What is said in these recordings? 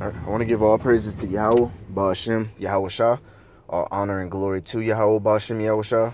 I want to give all praises to Yahweh, Ba'ashem, Yahweh Shah. All honor and glory to Yahweh, Ba'ashem, Yahweh Shah.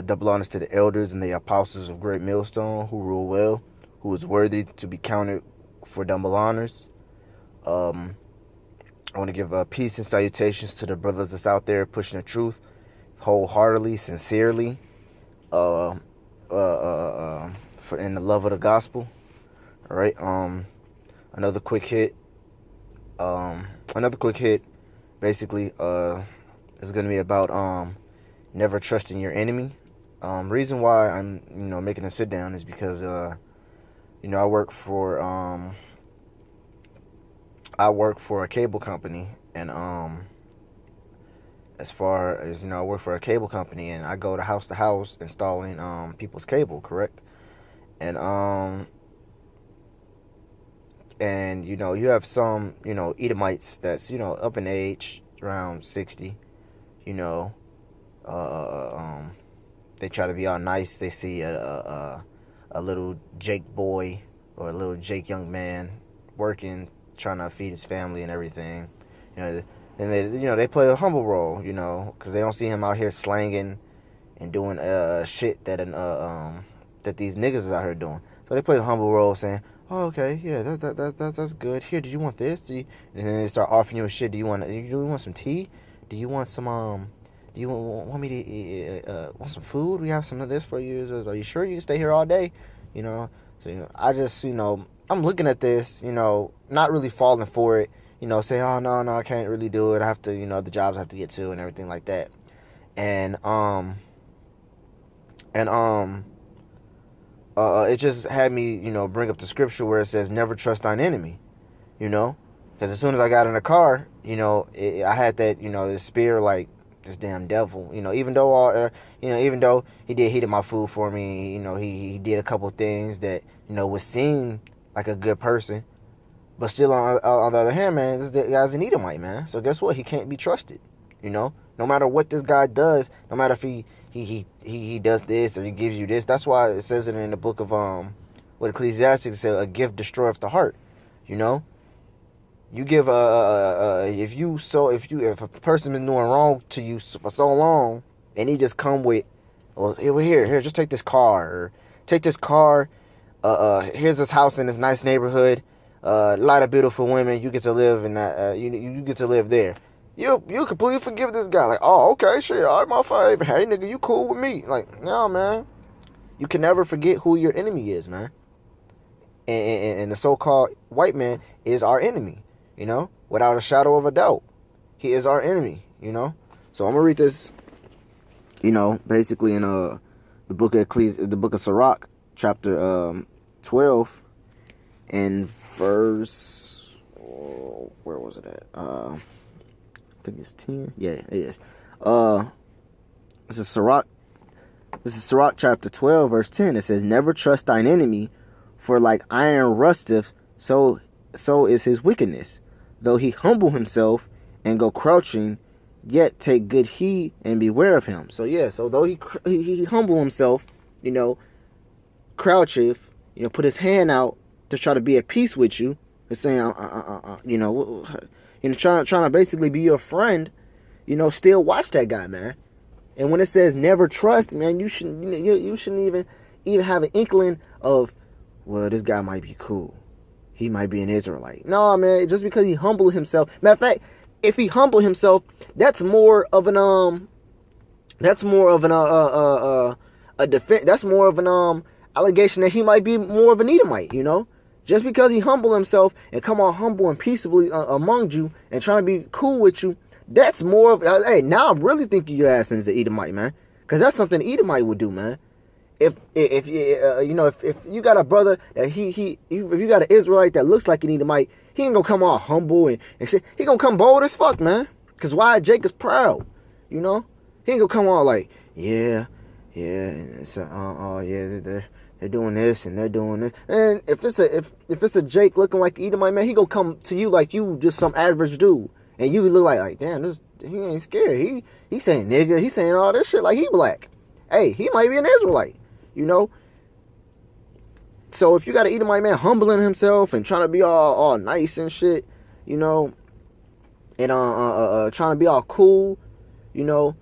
Double honors to the elders and the apostles of Great Millstone who rule well, who is worthy to be counted for double honors. I want to give peace and salutations to the brothers that's out there pushing the truth wholeheartedly, sincerely, for in the love of the gospel. All right. Another quick hit. Basically, is going to be about never trusting your enemy. Reason why I'm making a sit down is because I work for a cable company, and as far as I work for a cable company, and I go to house installing people's cable, correct? And you have some Edomites that's up in age, around 60. They try to be all nice. They see a little Jake boy or a little Jake young man working, trying to feed his family and everything. And they play a humble role, because they don't see him out here slanging and doing shit that these niggas is out here doing. So they play the humble role, saying, "Oh, okay, yeah, that's good. Here, did you want this? And then they start offering you shit. Do you want some tea? Do you want some Do you want me to want some food? We have some of this for you. Are you sure you can stay here all day? So I just I'm looking at this, not really falling for it. Say, oh no, I can't really do it. I have to, the jobs I have to get to and everything like that. And it just had me, bring up the scripture where it says, "Never trust thine enemy," because as soon as I got in the car, I had that, this spirit, like, this damn devil, even though he did heat up my food for me, he did a couple things that, would seem like a good person, but still on the other hand, man, this guy's an Edomite, man. So guess what? He can't be trusted, no matter what this guy does, no matter if he does this or he gives you this. That's why it says it in the book of what Ecclesiastes said, a gift destroyeth the heart. You give if a person been doing wrong to you for so long, and he just come with, well, here, just take this car, or take this car. Here's this house in this nice neighborhood, a lot of beautiful women. You get to live in that. You get to live there. You completely forgive this guy. Like, oh, okay, shit, all right, my favorite. Hey, nigga, you cool with me? Like, no, man. You can never forget who your enemy is, man. And the so-called white man is our enemy. Without a shadow of a doubt, he is our enemy. So I'm gonna read this. Basically in the book of Sirach, chapter 12, and verse. Where was it at? I think it's 10. Yeah, it is. This is Sirach. This is Sirach chapter 12, verse 10. It says, "Never trust thine enemy, for like iron rusteth, so is his wickedness. Though he humble himself and go crouching, yet take good heed and beware of him." So yeah, so though he humble himself, croucheth, put his hand out to try to be at peace with you, and saying, trying to basically be your friend, still watch that guy, man. And when it says never trust, man, you shouldn't even have an inkling of, well, this guy might be cool. He might be an Israelite. No, man, just because he humbled himself. Matter of fact, if he humbled himself, that's more of an allegation that he might be more of an Edomite, Just because he humbled himself and come on humble and peaceably among you and trying to be cool with you, that's more of, hey, now I'm really thinking your ass is an Edomite, man. Because that's something an Edomite would do, man. If you got a brother that if you got an Israelite that looks like an Edomite, he ain't gonna come all humble and shit. He gonna come bold as fuck, man. Cause why? Jake is proud, He ain't gonna come all like, yeah, and so, yeah, they're doing this and they're doing this. And if it's a Jake looking like Edomite, man, he gonna come to you like you just some average dude, and you look like damn, he ain't scared. He saying nigga, he saying all this shit like he black. Hey, he might be an Israelite. So if you got an Edomite man humbling himself and trying to be all nice and shit, you know, and trying to be all cool, you know.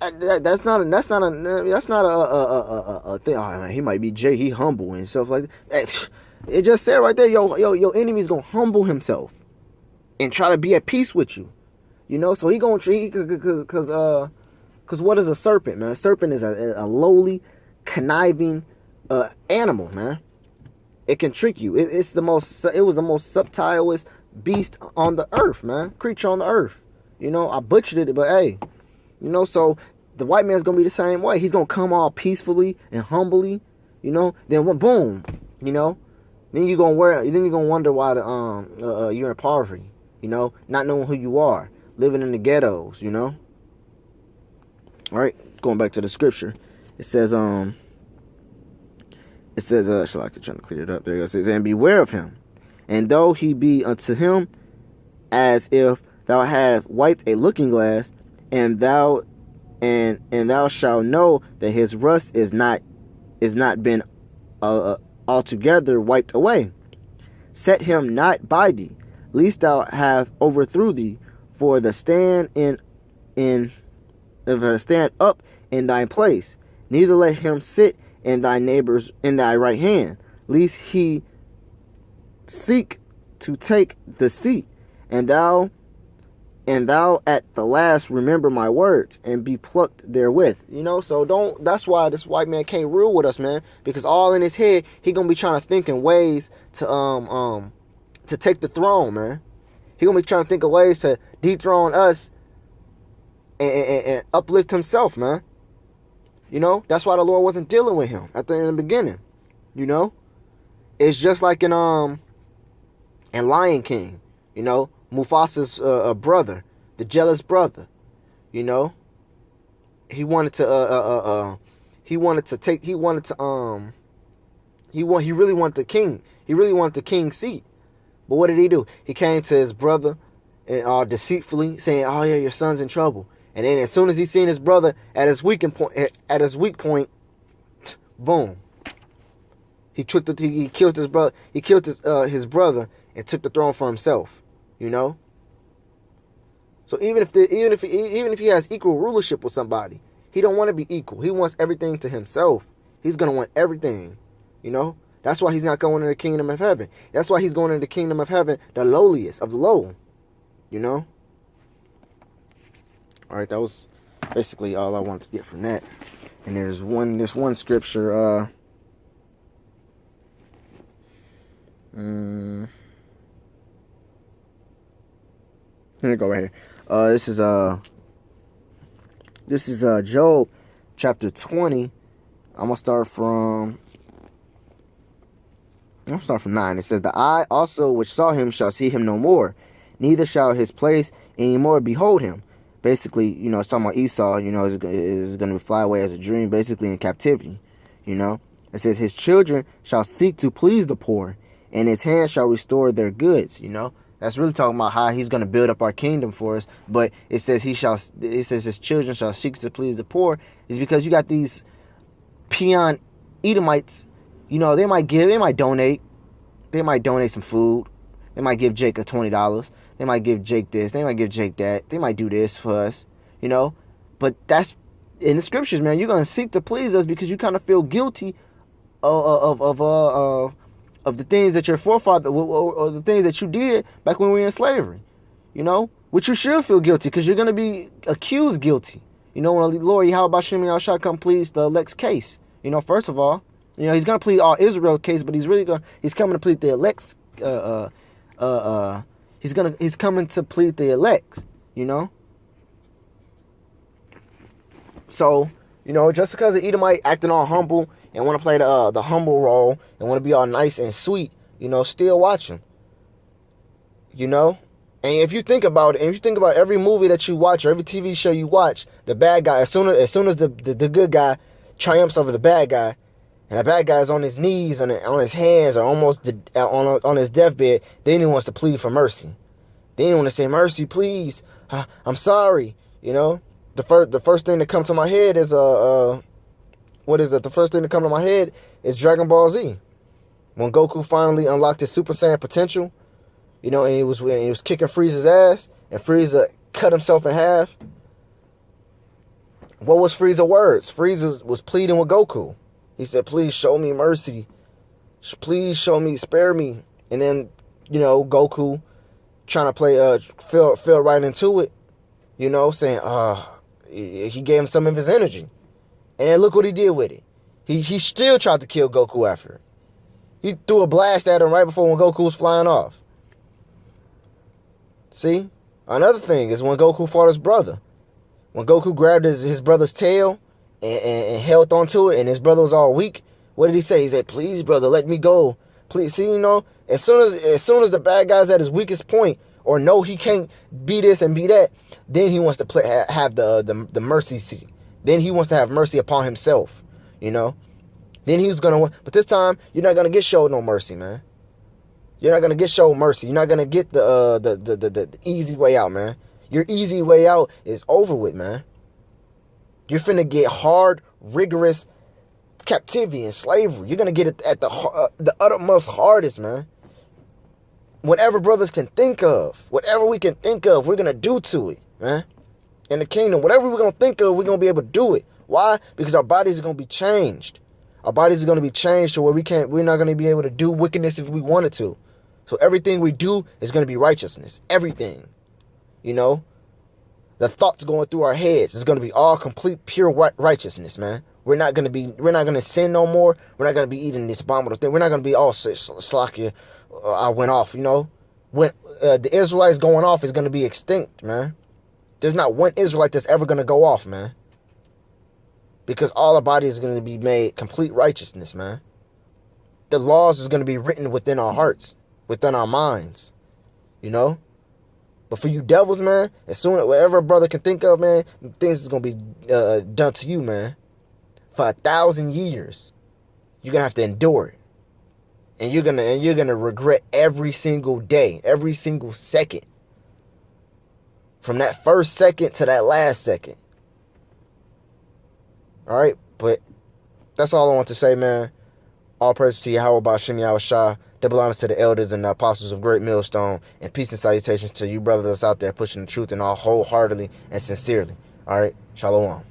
That's not a thing. Oh man, he might be Jay. He humble and stuff like that. It just said right there, your enemy's gonna humble himself and try to be at peace with you. You know, so he gonna treat because what is a serpent, man? A serpent is a lowly, conniving animal, man. It can trick you. It was the most subtilest beast on the earth, man. Creature on the earth. You know, I butchered it, but hey, you know, so the white man's gonna be the same way. He's gonna come all peacefully and humbly, you know. Then boom, you know. Then you're gonna wonder why you're in poverty, you know, not knowing who you are, living in the ghettos, you know. All right, going back to the scripture, it says shall I keep trying to clear it up? There it goes. It says, and beware of him, and though he be unto him as if thou had wiped a looking glass, and thou shalt know that his rust is not been altogether wiped away. Set him not by thee, lest thou have overthrew thee, for the stand up in thy place. Neither let him sit in thy right hand, lest he seek to take the seat, and thou at the last remember my words and be plucked therewith. You know, so that's why this white man can't rule with us, man, because all in his head he gonna be trying to think in ways to take the throne, man. He gonna be trying to think of ways to dethrone us and uplift himself, man. You know, that's why the Lord wasn't dealing with him in the beginning. You know, it's just like in Lion King, you know, Mufasa's brother, the jealous brother. You know, he really wanted the king. He really wanted the king's seat. But what did he do? He came to his brother and deceitfully saying, "Oh yeah, your son's in trouble." And then as soon as he seen his brother at his weak point, boom. He killed his brother. He killed his brother and took the throne for himself. You know. So even if he has equal rulership with somebody, he don't want to be equal. He wants everything to himself. He's gonna want everything. You know. That's why he's not going into the kingdom of heaven. That's why he's going into the kingdom of heaven, the lowliest of the low. You know. All right, that was basically all I wanted to get from that. And there's one scripture. Here we go right here. This is Job chapter 20. I'm gonna start from 9. It says, "The eye also which saw him shall see him no more, neither shall his place any more behold him." Basically, you know, it's talking about Esau, you know, is going to fly away as a dream, basically in captivity, you know. It says, "His children shall seek to please the poor, and his hands shall restore their goods," you know. That's really talking about how he's going to build up our kingdom for us. But it says his children shall seek to please the poor, is because you got these peon Edomites, you know, they might donate some food. They might give Jake $20. They might give Jake this. They might give Jake that. They might do this for us, you know. But that's in the scriptures, man. You're gonna seek to please us because you kind of feel guilty of the things that your forefather or the things that you did back when we were in slavery, you know. Which you should feel guilty because you're gonna be accused guilty, you know. When the Lord Yahweh Shem Yahshua come please the elect's case, you know. First of all, you know, he's gonna plead all Israel's case, but he's coming to plead the elect's he's coming to plead the elect, you know. So, you know, just because the Edomite acting all humble and want to play the humble role and want to be all nice and sweet, you know, still watching, you know. And if you think about it, and if you think about every movie that you watch or every TV show you watch, the bad guy, as soon as the good guy triumphs over the bad guy, and the bad guy's on his knees, on his hands, or almost on his deathbed, then he wants to plead for mercy. Then he wants to say, "Mercy, please. I'm sorry." You know, the first thing that comes to my head is what is it? The first thing that comes to my head is Dragon Ball Z. When Goku finally unlocked his Super Saiyan potential, You know, and he was kicking Frieza's ass, and Frieza cut himself in half. What was Frieza's words? Frieza was pleading with Goku. He said, please show me mercy. Please show me, spare me. And then, you know, Goku trying to play, fell right into it. You know, saying, he gave him some of his energy. And then look what he did with it. He still tried to kill Goku after. He threw a blast at him right before when Goku was flying off. See? Another thing is when Goku fought his brother. When Goku grabbed his brother's tail and held onto it and his brother was all weak, what did he say? He said, please, brother, let me go. Please. See, you know, as soon as the bad guy's at his weakest point or know he can't be this and be that, then he wants to have the mercy seat. Then he wants to have mercy upon himself, you know. Then he's going to, but this time, you're not going to get showed no mercy, man. You're not going to get showed mercy. You're not going to get the easy way out, man. Your easy way out is over with, man. You're finna get hard, rigorous captivity and slavery. You're gonna get it at the uttermost hardest, man. Whatever brothers can think of, whatever we can think of, we're gonna do to it, man. In the kingdom, whatever we're gonna think of, we're gonna be able to do it. Why? Because our bodies are gonna be changed. Our bodies are gonna be changed to where we're not gonna be able to do wickedness if we wanted to. So everything we do is gonna be righteousness. Everything. You know, the thoughts going through our heads is going to be all complete pure righteousness, man. We're not going to sin no more. We're not going to be eating this abominable thing. We're not going to be all slacky. I went off, you know. When the Israelites going off is going to be extinct, man. There's not one Israelite that's ever going to go off, man. Because all our bodies is going to be made complete righteousness, man. The laws is going to be written within our hearts, within our minds, you know. But for you devils, man, as soon as whatever a brother can think of, man, things is going to be done to you, man. For 1,000 years, you're going to have to endure it. And you're gonna regret every single day, every single second. From that first second to that last second. All right? But that's all I want to say, man. All praise to Yahweh Ba'Shem Yahweh Shah. Double honors to the elders and the apostles of Great Millstone. And peace and salutations to you brothers that's out there pushing the truth and all wholeheartedly and sincerely. All right? Shalom.